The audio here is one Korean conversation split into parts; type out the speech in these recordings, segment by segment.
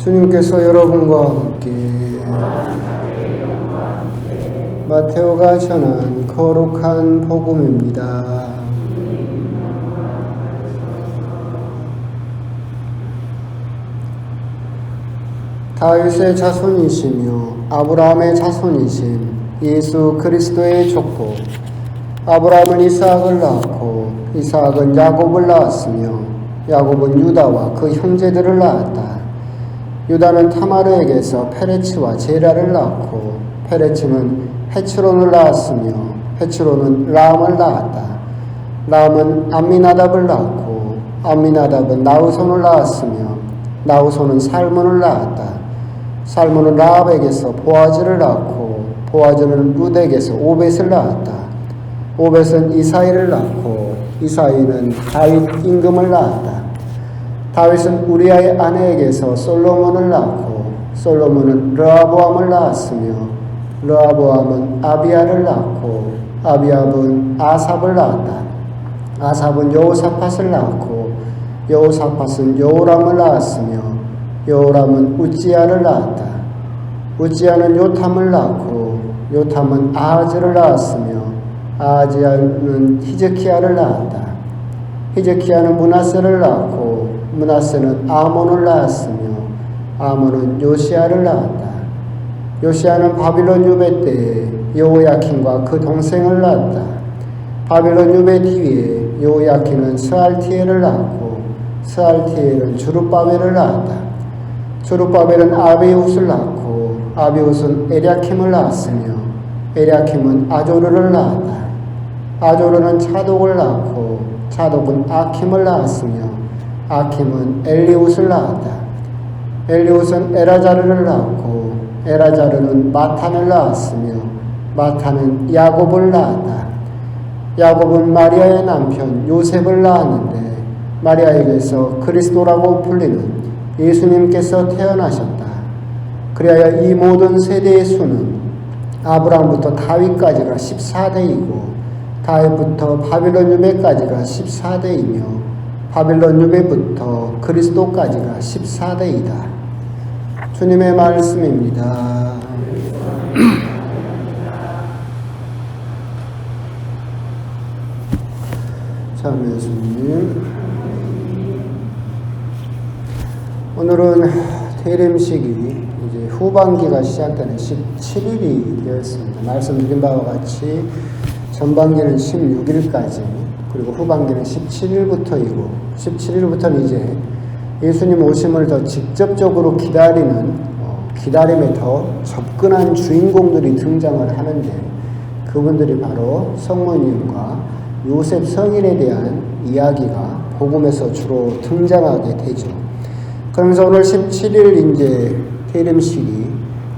주님께서 여러분과 함께 마테오가 전한 거룩한 복음입니다. 다윗의 자손이시며 아브라함의 자손이신 예수 그리스도의 족보. 아브라함은 이삭을 낳았고 이삭은 야곱을 낳았으며 야곱은 유다와 그 형제들을 낳았다. 유다는 타마르에게서 페레츠와 제라를 낳았고 페레츠는 헤츠론을 낳았으며 헤츠론은 람을 낳았다. 람은 암미나답을 낳았고 암미나답은 나우손을 낳았으며 나우손은 살몬을 낳았다. 살몬은 라합에게서 보아즈를 낳았고 보아즈는 룻에게서 오벳을 낳았다. 오벳은 이사이를 낳고 이사이는 다윗 임금을 낳았다. 다윗은 우리아의 아내에게서 솔로몬을 낳고 솔로몬은 르하보암을 낳았으며 르하보암은 아비야를 낳고 아비압은 아삽을 낳았다. 아삽은 여호사밧을 낳고 여호사밧은 여호람을 낳았으며 여호람은 우찌야를 낳았다. 우찌야는 요탐을 낳고 요탐은 아하즈를 낳았으며 아하즈야는 히즈키야를 낳았다. 히즈키야는 므낫세를 낳고 므낫세는 아몬을 낳았으며 아몬은 요시야를 낳았다. 요시야는 바빌론 유배 때에 여호야킨과 그 동생을 낳았다. 바빌론 유배 뒤에 여호야킨은 스알티엘을 낳고 스알티엘은 주룹바벨을 낳았다. 주룹바벨은 아비웃을 낳고 아비웃은 에랴킴을 낳았으며 에랴킴은 아조르를 낳았다. 아조르는 차독을 낳고 차독은 아킴을 낳았으며 아킴은 엘리웃을 낳았다. 엘리웃은 에라자르를 낳고 에라자르는 마탄을 낳았으며 마탄은 야곱을 낳았다. 야곱은 마리아의 남편 요셉을 낳았는데 마리아에게서 그리스도라고 불리는 예수님께서 태어나셨다. 그리하여 이 모든 세대의 수는 아브라함부터 다윗까지가 14대이고 다윗부터 바빌론 유배까지가 14대이며 바빌론 유배부터 그리스도까지가 14대이다. 주님의 말씀입니다. 참 예수님, 오늘은 대림식이 이제 후반기가 시작되는 17일이 되었습니다. 말씀드린 바와 같이 전반기는 16일까지 그리고 후반기는 17일부터이고 17일부터는 이제 예수님 오심을 더 직접적으로 기다리는 기다림에 더 접근한 주인공들이 등장을 하는데 그분들이 바로 성모님과 요셉 성인에 대한 이야기가 복음에서 주로 등장하게 되죠. 그러면서 오늘 17일 이제 대림식이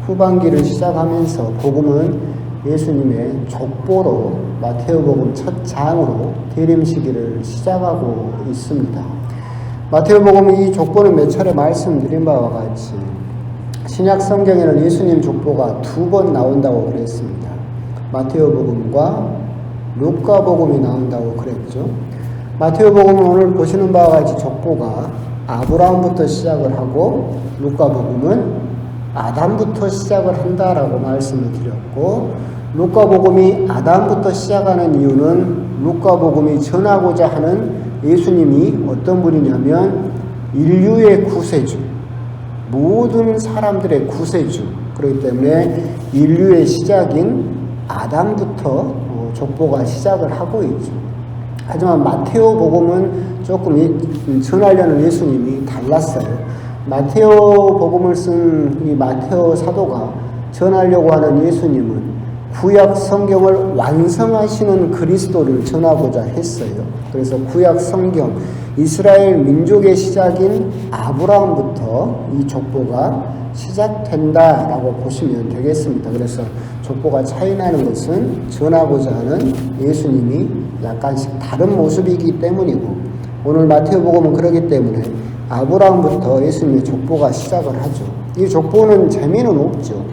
후반기를 시작하면서 복음은 예수님의 족보로 마테오복음 첫 장으로 대림시기를 시작하고 있습니다. 마테오복음 이 족보는 몇 차례 말씀드린 바와 같이 신약 성경에는 예수님 족보가 2번 나온다고 그랬습니다. 마테오복음과 루카복음이 나온다고 그랬죠. 마테오복음은 오늘 보시는 바와 같이 족보가 아브라함부터 시작을 하고 루카복음은 아담부터 시작을 한다라고 말씀을 드렸고 루카복음이 아담부터 시작하는 이유는 루카복음이 전하고자 하는 예수님이 어떤 분이냐면 인류의 구세주, 모든 사람들의 구세주. 그렇기 때문에 인류의 시작인 아담부터 족보가 시작을 하고 있죠. 하지만 마테오 복음은 조금 전하려는 예수님이 달랐어요. 마테오 복음을 쓴 이 마테오 사도가 전하려고 하는 예수님은 구약 성경을 완성하시는 그리스도를 전하고자 했어요. 그래서 구약 성경, 이스라엘 민족의 시작인 아브라함부터 이 족보가 시작된다라고 보시면 되겠습니다. 그래서 족보가 차이나는 것은 전하고자 하는 예수님이 약간씩 다른 모습이기 때문이고 오늘 마테오복음은 그렇기 때문에 아브라함부터 예수님의 족보가 시작을 하죠. 이 족보는 재미는 없죠.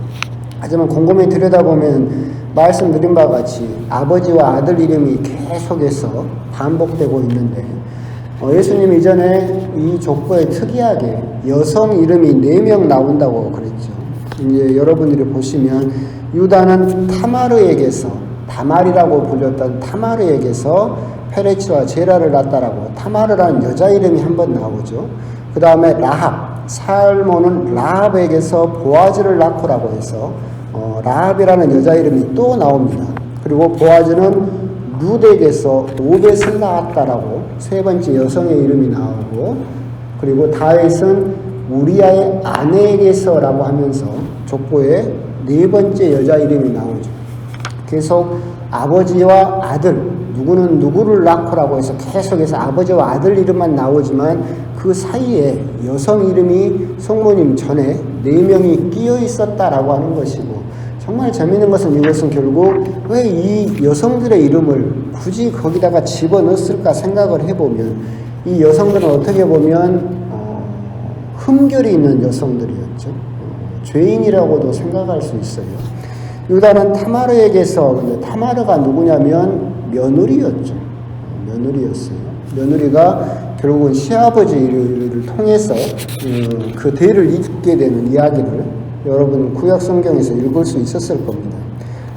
하지만 곰곰이 들여다보면 말씀드린 바와 같이 아버지와 아들 이름이 계속해서 반복되고 있는데 예수님이 이전에 이 족보에 특이하게 여성 이름이 4명 나온다고 그랬죠. 이제 여러분들이 보시면 유다는 타마르에게서, 다말이라고 불렸던 타마르에게서 페레치와 제라를 낳았다라고, 타마르라는 여자 이름이 한번 나오죠. 그 다음에 라합, 살몬은 라합에게서 보아즈를 낳고라고 해서 라합이라는 여자 이름이 또 나옵니다. 그리고 보아즈는 룻에게서 오벳을 낳았다라고 세 번째 여성의 이름이 나오고, 그리고 다윗은 우리아의 아내에게서라고 하면서 족보에 네 번째 여자 이름이 나오죠. 계속 아버지와 아들, 누구는 누구를 낳고라고 해서 계속해서 아버지와 아들 이름만 나오지만 그 사이에 여성 이름이 성모님 전에 4명이 끼어 있었다라고 하는 것이고, 정말 재미있는 것은 이것은 결국 왜 이 여성들의 이름을 굳이 거기다가 집어넣었을까 생각을 해보면, 이 여성들은 어떻게 보면 흠결이 있는 여성들이었죠. 죄인이라고도 생각할 수 있어요. 유다는 타마르에게서, 타마르가 누구냐면 며느리였죠. 며느리였어요. 며느리가 결국은 시아버지를 통해서 그 대를 잇게 되는 이야기를 여러분 구약 성경에서 읽을 수 있었을 겁니다.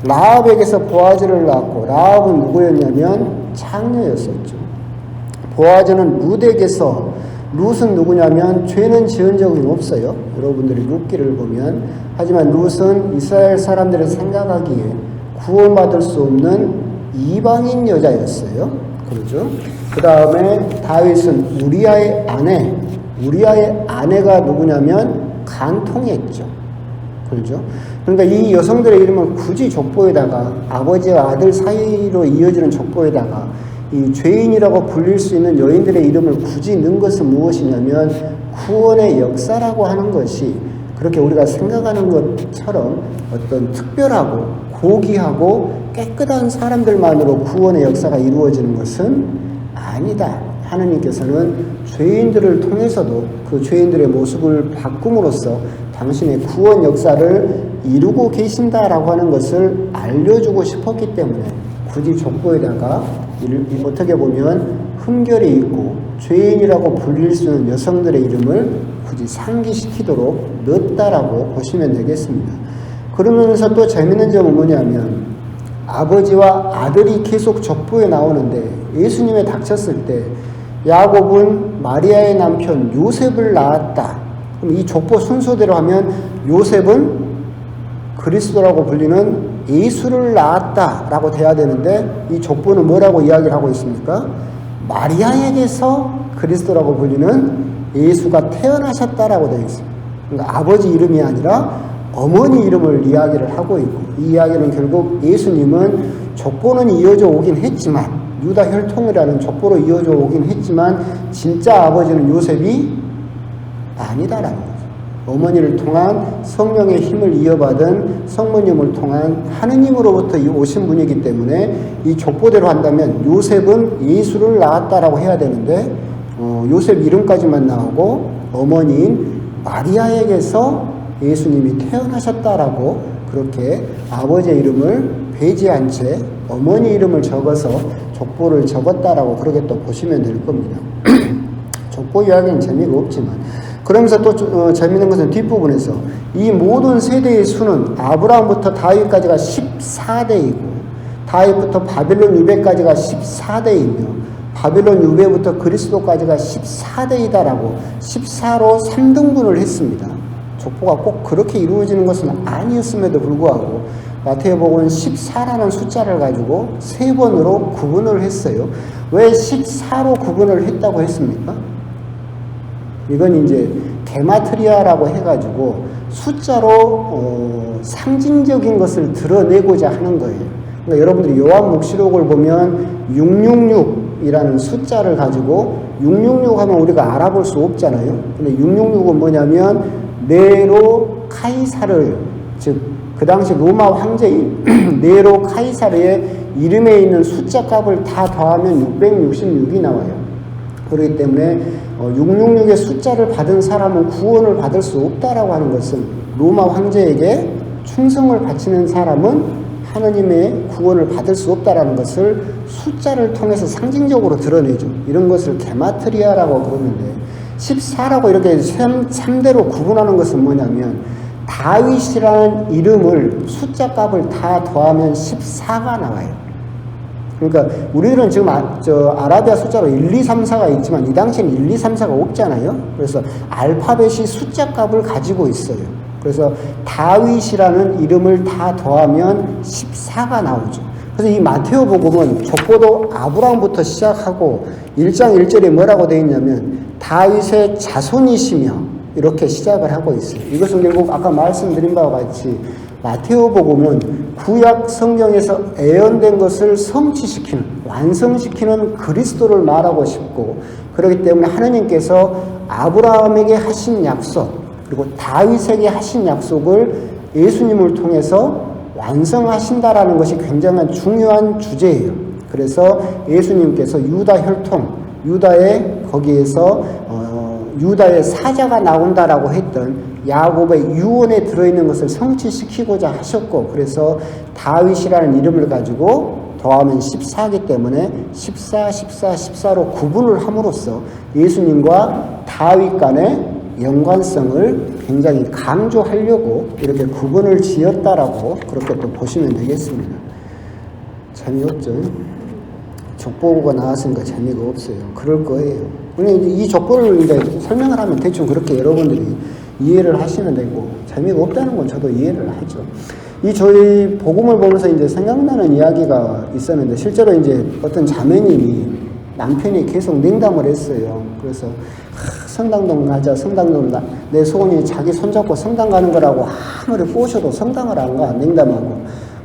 라합에게서 보아즈를 낳았고, 라합은 누구였냐면 창녀였었죠. 보아즈는 룻에게서, 룻은 누구냐면 죄는 지은 적이 없어요. 여러분들이 룻기를 보면. 하지만 룻은 이스라엘 사람들이 생각하기에 구원받을 수 없는 이방인 여자였어요. 그러죠. 그 다음에 다윗은 우리아의 아내, 우리아의 아내가 누구냐면 간통했죠. 그렇죠? 그러니까 이 여성들의 이름을 굳이 족보에다가, 아버지와 아들 사이로 이어지는 족보에다가 이 죄인이라고 불릴 수 있는 여인들의 이름을 굳이 넣은 것은 무엇이냐면 구원의 역사라고 하는 것이 그렇게 우리가 생각하는 것처럼 어떤 특별하고 고귀하고 깨끗한 사람들만으로 구원의 역사가 이루어지는 것은 아니다. 하느님께서는 죄인들을 통해서도 그 죄인들의 모습을 바꿈으로써 당신의 구원 역사를 이루고 계신다라고 하는 것을 알려주고 싶었기 때문에 굳이 족보에다가 어떻게 보면 흠결이 있고 죄인이라고 불릴 수 있는 여성들의 이름을 굳이 상기시키도록 넣었다라고 보시면 되겠습니다. 그러면서 또 재밌는 점은 뭐냐면 아버지와 아들이 계속 족보에 나오는데, 예수님에 닥쳤을 때 야곱은 마리아의 남편 요셉을 낳았다. 그럼 이 족보 순서대로 하면 요셉은 그리스도라고 불리는 예수를 낳았다라고 돼야 되는데, 이 족보는 뭐라고 이야기를 하고 있습니까? 마리아에게서 그리스도라고 불리는 예수가 태어나셨다라고 되어 있습니다. 그러니까 아버지 이름이 아니라 어머니 이름을 이야기를 하고 있고, 이 이야기는 결국 예수님은 족보는 이어져 오긴 했지만, 유다 혈통이라는 족보로 이어져 오긴 했지만 진짜 아버지는 요셉이 아니다라는 거죠. 어머니를 통한 성령의 힘을 이어받은 성모님을 통한 하느님으로부터 오신 분이기 때문에 이 족보대로 한다면 요셉은 예수를 낳았다라고 해야 되는데 요셉 이름까지만 나오고 어머니인 마리아에게서 예수님이 태어나셨다라고 그렇게 아버지의 이름을 배제한 채 어머니 이름을 적어서 족보를 적었다라고 그렇게 또 보시면 될 겁니다. 족보 이야기는 재미가 없지만, 그러면서 또 재미있는 것은 뒷부분에서 이 모든 세대의 수는 아브라함부터 다윗까지가 14대이고 다윗부터 바빌론 유배까지가 14대이며 바빌론 유배부터 그리스도까지가 14대이다라고 14로 3등분을 했습니다. 족보가 꼭 그렇게 이루어지는 것은 아니었음에도 불구하고 마태복음은 14라는 숫자를 가지고 3번으로 구분을 했어요. 왜 14로 구분을 했다고 했습니까? 이건 이제 게마트리아라고 해가지고 숫자로 상징적인 것을 드러내고자 하는 거예요. 그러니까 여러분들이 요한묵시록을 보면 666이라는 숫자를 가지고 666 하면 우리가 알아볼 수 없잖아요. 근데 666은 뭐냐면 네로 카이사르, 즉 그 당시 로마 황제인 네로 카이사르의 이름에 있는 숫자 값을 다 더하면 666이 나와요. 그렇기 때문에 666의 숫자를 받은 사람은 구원을 받을 수 없다라고 하는 것은 로마 황제에게 충성을 바치는 사람은 하느님의 구원을 받을 수 없다라는 것을 숫자를 통해서 상징적으로 드러내죠. 이런 것을 게마트리아라고 그러는데 14라고 이렇게 3대로 구분하는 것은 뭐냐면 다윗이라는 이름을 숫자 값을 다 더하면 14가 나와요. 그러니까 우리들은 지금 아라비아 숫자로 1, 2, 3, 4가 있지만 이 당시에는 1, 2, 3, 4가 없잖아요. 그래서 알파벳이 숫자 값을 가지고 있어요. 그래서 다윗이라는 이름을 다 더하면 14가 나오죠. 그래서 이 마테오 복음은 족보도 아브라함부터 시작하고 1장 1절에 뭐라고 되어 있냐면 다윗의 자손이시며 이렇게 시작을 하고 있어요. 이것은 결국 아까 말씀드린 바와 같이 마테오 복음은 구약 성경에서 예언된 것을 성취시키는, 완성시키는 그리스도를 말하고 싶고, 그렇기 때문에 하느님께서 아브라함에게 하신 약속, 그리고 다윗에게 하신 약속을 예수님을 통해서 완성하신다라는 것이 굉장한 중요한 주제예요. 그래서 예수님께서 유다 혈통, 유다의 거기에서 유다의 사자가 나온다라고 했던 야곱의 유언에 들어있는 것을 성취시키고자 하셨고, 그래서 다윗이라는 이름을 가지고 더하면 14이기 때문에 14, 14, 14로 구분을 함으로써 예수님과 다윗 간의 연관성을 굉장히 강조하려고 이렇게 구분을 지었다라고 그렇게 또 보시면 되겠습니다. 재미없죠? 족보가 나왔으니까 재미가 없어요. 그럴 거예요. 이 족보를 이제 설명을 하면 대충 그렇게 여러분들이 이해를 하시면 되고, 재미가 없다는 건 저도 이해를 하죠. 저희 복음을 보면서 이제 생각나는 이야기가 있었는데, 실제로 이제 어떤 자매님이 남편이 계속 냉담을 했어요. 그래서 성당동 가자, 성당동 가. 내 소원이 자기 손잡고 성당 가는 거라고 아무리 꼬셔도 성당을 안 가, 냉담하고.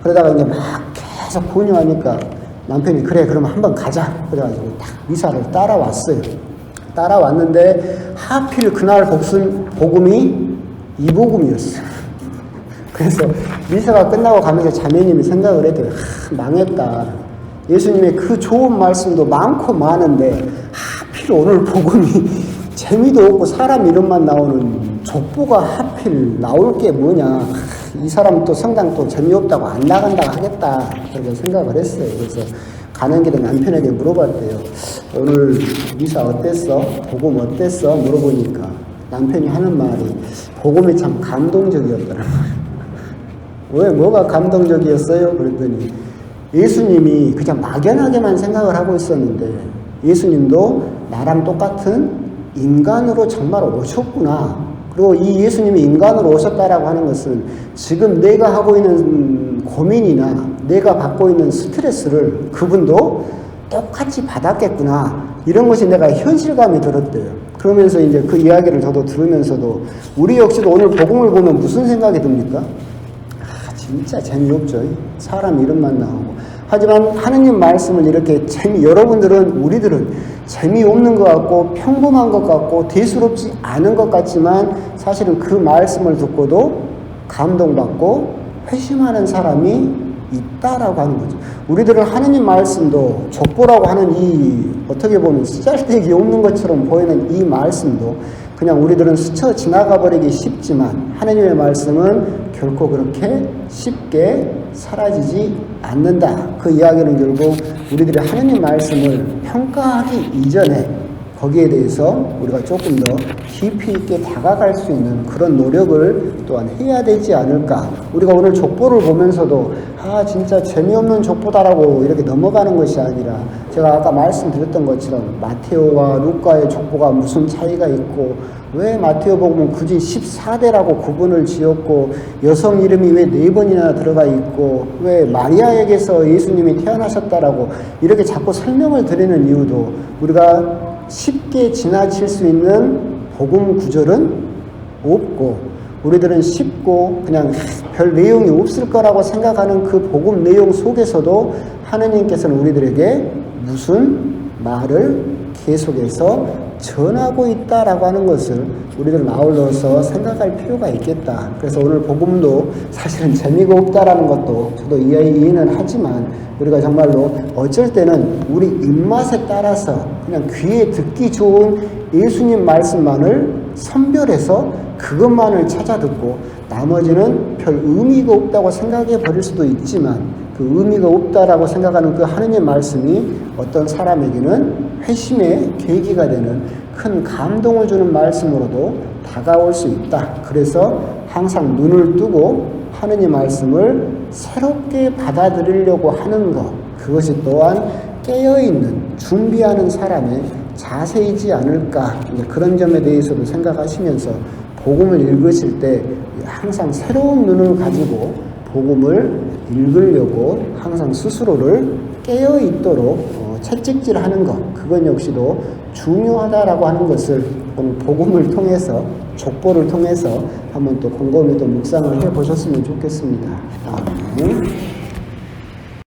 그러다가 이제 막 계속 권유하니까 남편이 그래, 그러면 한번 가자. 그래가지고 딱 미사를 따라왔어요. 따라왔는데 하필 그날 복음이 이 복음이었어요. 그래서 미사가 끝나고 가면서 자매님이 생각을 해도 망했다. 예수님의 그 좋은 말씀도 많고 많은데 하필 오늘 복음이 재미도 없고 사람 이름만 나오는 족보가 하필 나올 게 뭐냐. 이 사람 또 성당 또 재미없다고 안 나간다고 하겠다. 그렇게 생각을 했어요. 그래서 가는 길에 남편에게 물어봤대요. 오늘 미사 어땠어? 복음 어땠어? 물어보니까 남편이 하는 말이 복음이 참 감동적이었더라고요. 왜 뭐가 감동적이었어요? 그랬더니 예수님이 그냥 막연하게만 생각을 하고 있었는데 예수님도 나랑 똑같은 인간으로 정말 오셨구나. 그리고 이 예수님이 인간으로 오셨다라고 하는 것은 지금 내가 하고 있는 고민이나 내가 받고 있는 스트레스를 그분도 똑같이 받았겠구나. 이런 것이 내가 현실감이 들었대요. 그러면서 이제 그 이야기를 저도 들으면서도 우리 역시도 오늘 복음을 보면 무슨 생각이 듭니까? 진짜 재미없죠. 사람 이름만 나오고. 하지만 하느님 말씀을 이렇게 우리들은 재미없는 것 같고 평범한 것 같고 대수롭지 않은 것 같지만 사실은 그 말씀을 듣고도 감동받고 회심하는 사람이 있다라고 하는 거죠. 우리들은 하느님 말씀도 족보라고 하는 이 어떻게 보면 쓰잘데기 없는 것처럼 보이는 이 말씀도 그냥 우리들은 스쳐 지나가 버리기 쉽지만 하느님의 말씀은 결코 그렇게 쉽게 사라지지 않는다. 그 이야기는 결국 우리들이 하느님 말씀을 평가하기 이전에 거기에 대해서 우리가 조금 더 깊이 있게 다가갈 수 있는 그런 노력을 또한 해야 되지 않을까. 우리가 오늘 족보를 보면서도 진짜 재미없는 족보다라고 이렇게 넘어가는 것이 아니라 제가 아까 말씀드렸던 것처럼 마테오와 루카의 족보가 무슨 차이가 있고 왜 마테오 복음은 굳이 14대라고 구분을 지었고 여성 이름이 왜 4번이나 들어가 있고 왜 마리아에게서 예수님이 태어나셨다라고 이렇게 자꾸 설명을 드리는 이유도 우리가 쉽게 지나칠 수 있는 복음 구절은 없고 우리들은 쉽고 그냥 별 내용이 없을 거라고 생각하는 그 복음 내용 속에서도 하느님께서는 우리들에게 무슨 말을 계속해서 전하고 있다라고 하는 것을 우리들은 아울러서 생각할 필요가 있겠다. 그래서 오늘 복음도 사실은 재미가 없다라는 것도 저도 이해는 하지만 우리가 정말로 어쩔 때는 우리 입맛에 따라서 그냥 귀에 듣기 좋은 예수님 말씀만을 선별해서 그것만을 찾아 듣고 나머지는 별 의미가 없다고 생각해 버릴 수도 있지만 그 의미가 없다라고 생각하는 그 하느님의 말씀이 어떤 사람에게는 회심의 계기가 되는 큰 감동을 주는 말씀으로도 다가올 수 있다. 그래서 항상 눈을 뜨고 하느님 말씀을 새롭게 받아들이려고 하는 것, 그것이 또한 깨어있는, 준비하는 사람의 자세이지 않을까, 그런 점에 대해서도 생각하시면서 복음을 읽으실 때 항상 새로운 눈을 가지고 복음을 읽으려고 항상 스스로를 깨어있도록 채찍질하는 것, 그건 역시도 중요하다라고 하는 것을 오늘 복음을 통해서, 족보를 통해서 한번 또 곰곰이 또 묵상을 해보셨으면 좋겠습니다. 아멘.